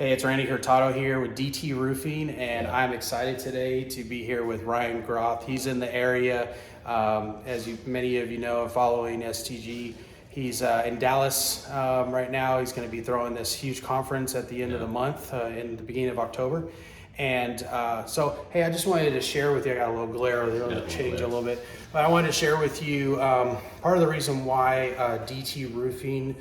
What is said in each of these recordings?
Hey, it's Randy Hurtado here with DT Roofing, and I'm excited today to be here with Ryan Groth. He's in the area. Many of you know, following STG. He's in Dallas right now. He's going to be throwing this huge conference at the end of the month, in the beginning of October. And hey, I just wanted to share with you, I got a little glare over there, it'll change a little bit. But I wanted to share with you part of the reason why DT Roofing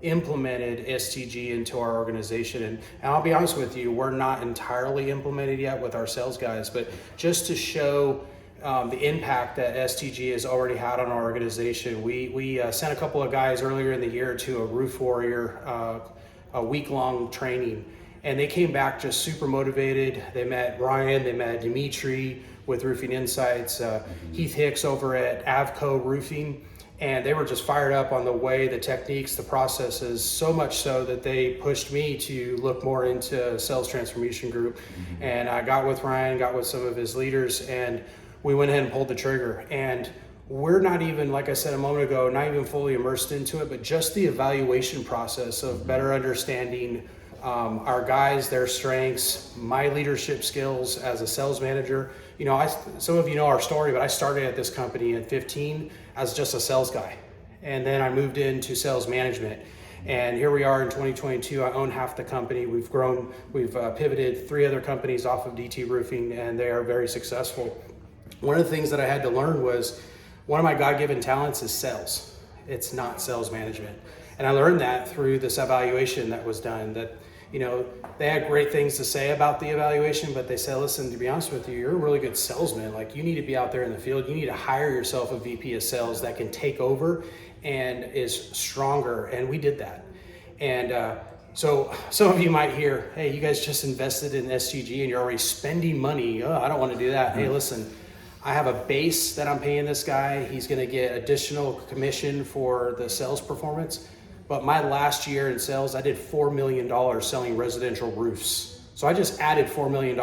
implemented STG into our organization. And I'll be honest with you, we're not entirely implemented yet with our sales guys, but just to show the impact that STG has already had on our organization, we sent a couple of guys earlier in the year to a Roof Warrior, a week-long training. And they came back just super motivated. They met Ryan, they met Dimitri with Roofing Insights, Heath Hicks over at Avco Roofing, and they were just fired up on the way, the techniques, the processes, so much so that they pushed me to look more into Sales Transformation Group. And I got with Ryan, got with some of his leaders, and we went ahead and pulled the trigger. And we're not even, like I said a moment ago, not even fully immersed into it, but just the evaluation process of better understanding our guys, their strengths, my leadership skills as a sales manager. You know, some of you know our story, but I started at this company at 15 as just a sales guy. And then I moved into sales management. And here we are in 2022, I own half the company. We've grown, we've pivoted 3 other companies off of DT Roofing, and they are very successful. One of the things that I had to learn was one of my God-given talents is sales. It's not sales management. And I learned that through this evaluation that was done, that, you know, they had great things to say about the evaluation, but they said, listen, to be honest with you, you're a really good salesman. Like, you need to be out there in the field. You need to hire yourself a VP of sales that can take over and is stronger. And we did that. And so some of you might hear, hey, you guys just invested in SGG and you're already spending money. Oh, I don't want to do that. Hey, listen, I have a base that I'm paying this guy. He's going to get additional commission for the sales performance. But my last year in sales, I did $4 million selling residential roofs. So I just added $4 million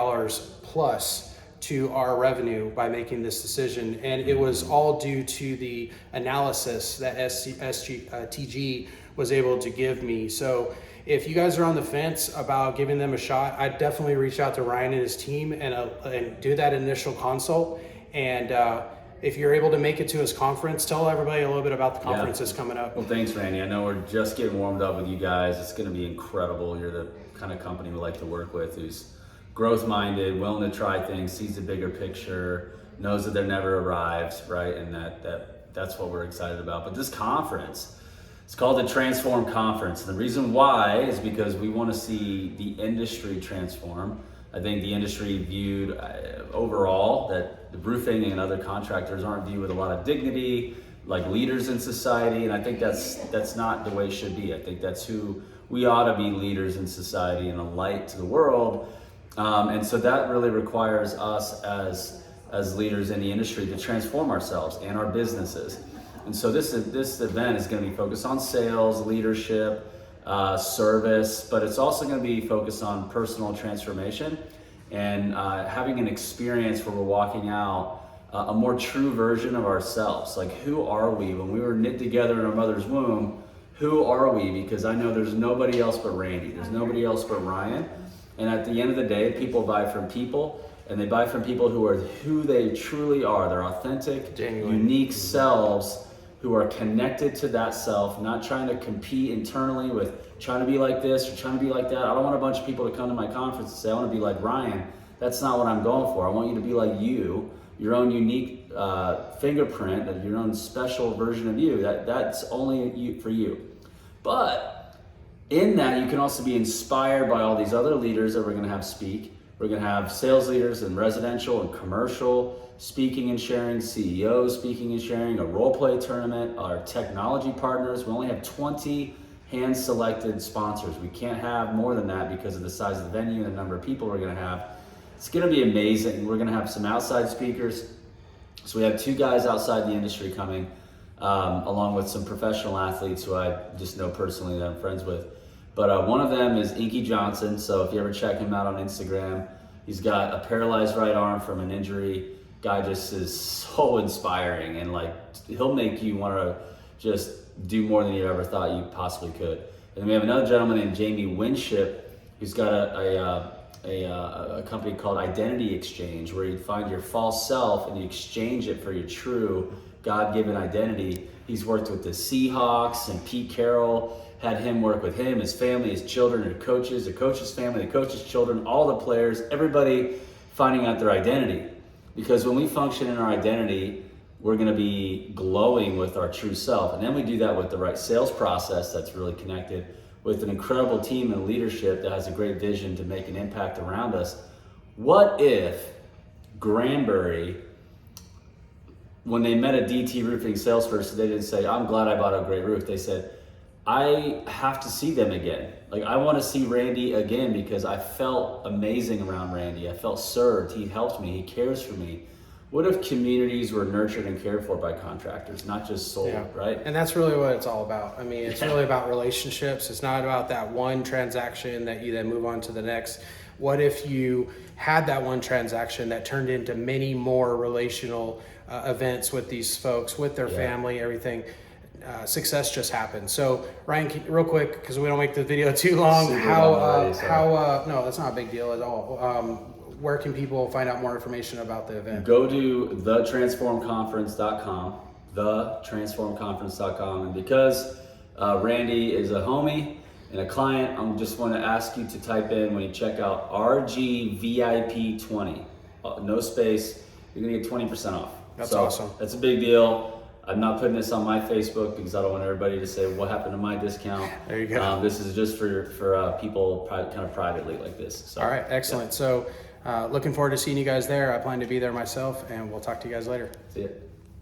plus to our revenue by making this decision. And it was all due to the analysis that TG was able to give me. So if you guys are on the fence about giving them a shot, I'd definitely reach out to Ryan and his team and do that initial consult. And if you're able to make it to his conference, tell everybody a little bit about the conference that's coming up. Well, thanks, Randy. I know we're just getting warmed up with you guys. It's going to be incredible. You're the kind of company we like to work with, who's growth-minded, willing to try things, sees the bigger picture, knows that there never arrives, right? And that's what we're excited about. But this conference, it's called the Transform Conference. And the reason why is because we want to see the industry transform. I think the industry viewed overall that the roofing and other contractors aren't viewed with a lot of dignity, like leaders in society, and I think that's not the way it should be. I think that's who we ought to be, leaders in society and a light to the world. And so that really requires us as leaders in the industry to transform ourselves and our businesses. And so this event is going to be focused on sales, leadership, service, but it's also going to be focused on personal transformation and having an experience where we're walking out a more true version of ourselves. Like, who are we? When we were knit together in our mother's womb, who are we? Because I know there's nobody else but Randy. There's nobody else but Ryan. And at the end of the day, people buy from people, and they buy from people who are who they truly are. They're authentic, genuine, unique selves who are connected to that self, not trying to compete internally with trying to be like this or trying to be like that. I don't want a bunch of people to come to my conference and say, I want to be like Ryan. That's not what I'm going for. I want you to be like you, your own unique fingerprint, of your own special version of you. That's only you, for you. But in that, you can also be inspired by all these other leaders that we're going to have speak. We're going to have sales leaders in residential and commercial, speaking and sharing, CEOs speaking and sharing, a role play tournament, our technology partners. We only have 20 hand-selected sponsors. We can't have more than that because of the size of the venue and the number of people we're going to have. It's going to be amazing. We're going to have some outside speakers. So we have 2 guys outside the industry coming, along with some professional athletes who I just know personally that I'm friends with. But one of them is Inky Johnson. So if you ever check him out on Instagram, he's got a paralyzed right arm from an injury. Guy just is so inspiring, and like, he'll make you want to just do more than you ever thought you possibly could. And then we have another gentleman named Jamie Winship, He's got a company called Identity Exchange, where you find your false self and you exchange it for your true God-given identity. He's worked with the Seahawks, and Pete Carroll had him work with him, his family, his children, the coach's family, the coach's children, all the players, everybody finding out their identity. Because when we function in our identity, we're going to be glowing with our true self. And then we do that with the right sales process that's really connected with an incredible team and leadership that has a great vision to make an impact around us. What if Granbury, when they met a DT roofing salesperson, they didn't say, I'm glad I bought a great roof. They said, I have to see them again. Like, I want to see Randy again because I felt amazing around Randy. I felt served. He helped me. He cares for me. What if communities were nurtured and cared for by contractors, not just sold, right? And that's really what it's all about. I mean, it's really about relationships. It's not about that one transaction that you then move on to the next. What if you had that one transaction that turned into many more relational events with these folks, with their family, everything? Success just happens. So Ryan, real quick, because we don't make the video too long, no, that's not a big deal at all. Where can people find out more information about the event? Go to thetransformconference.com, thetransformconference.com. And because Randy is a homie and a client, I just want to ask you to type in, when you check out, RGVIP20, no space, you're going to get 20% off. That's awesome. That's a big deal. I'm not putting this on my Facebook because I don't want everybody to say, what happened to my discount? There you go. This is just for people kind of privately like this. So, all right, excellent. So looking forward to seeing you guys there. I plan to be there myself, and we'll talk to you guys later. See ya.